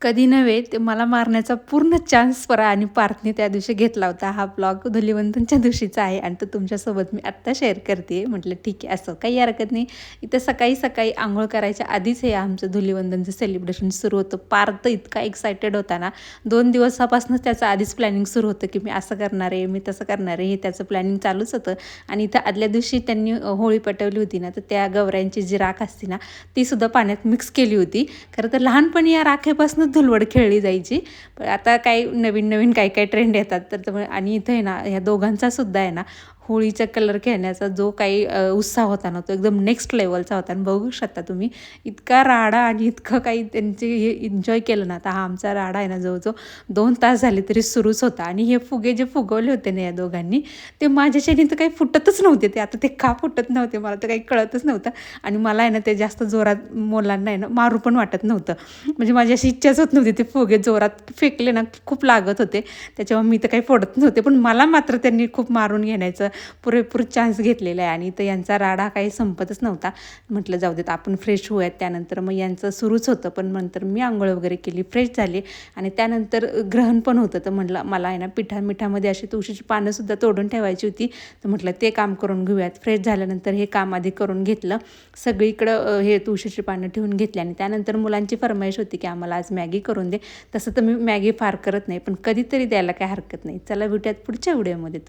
कधी नव्हे ते मला मारण्याचा पूर्ण चान्स आणि पार्थने त्या दिवशी घेतला होता. हा ब्लॉग धुलिवंदनच्या दिवशीचा आहे आणि तो तुमच्यासोबत मी आत्ता शेअर करते. म्हटलं ठीक आहे, असं काही हरकत नाही. इथं सकाळी अंघोळ करायच्या आधीच हे आमचं धुलिवंदनचं सेलिब्रेशन सुरू होतं. पार्थ इतका एक्सायटेड होता ना, 2 दिवसापासूनच त्याचं आधीच प्लॅनिंग सुरू होतं, की मी असं करणार आहे, मी तसं करणार आहे, हे त्याचं प्लॅनिंग चालूच होतं. आणि इथं आदल्या दिवशी त्यांनी होळी पेटवली होती ना, तर त्या गवऱ्यांची जी राख असते ना, तीसुद्धा पाण्यात मिक्स केली होती. खरं तर लहानपणी या राखेपासूनच धुलवड खेळली जायची. पण आता काही नवीन काय ट्रेंड येतात तर त्यामुळे आणि इथं आहे ना, ह्या दोघांचा सुद्धा आहे ना, होळीचा कलर खेळण्याचा जो काही उत्साह होता ना, तो एकदम नेक्स्ट लेवलचा होता. आणि बघू शकता तुम्ही इतका राडा आणि इतकं काही त्यांचे हे एन्जॉय केलं ना. आता हा आमचा राडा आहे ना, जवळजवळ 2 तास झाले तरी सुरूच होता. आणि हे फुगे जे फुगवले होते ना या दोघांनी, ते माझ्याच्याने तर काही फुटतच नव्हते. ते आता ते का फुटत नव्हते मला तर काही कळतच नव्हतं. आणि मला आहे ना, ते जास्त जोरात मुलांना आहे ना मारू पण वाटत नव्हतं. म्हणजे माझी अशी इच्छाच होत नव्हती. ते फुगे जोरात फेकले ना, खूप लागत होते. त्याच्यामुळे मी तर काही फोडत नव्हते. पण मला मात्र त्यांनी खूप मारून घेण्याचं पुरेपूर चान्स घेतलेला आहे. आणि तर यांचा राडा काही संपतच नव्हता. म्हटलं जाऊ देत आपण फ्रेश होऊयात. त्यानंतर मग यांचं सुरूच होतं. पण नंतर मी अंघोळ वगैरे केली, फ्रेश झाले. आणि त्यानंतर ग्रहण पण होतं. तर म्हटलं मला आहे ना मिठामध्ये अशी तुळशीची पानंसुद्धा तोडून ठेवायची होती. तर म्हटलं ते काम करून घेऊयात. फ्रेश झाल्यानंतर हे काम आधी करून घेतलं. सगळीकडं हे तुळशीची पानं ठेवून घेतली. आणि त्यानंतर मुलांची फरमाईश होती की आम्हाला आज मॅगी करून दे. तसं तर मी मॅगी फार करत नाही, पण कधीतरी द्यायला काही हरकत नाही. चला भेटूयात पुढच्या व्हिडिओमध्ये.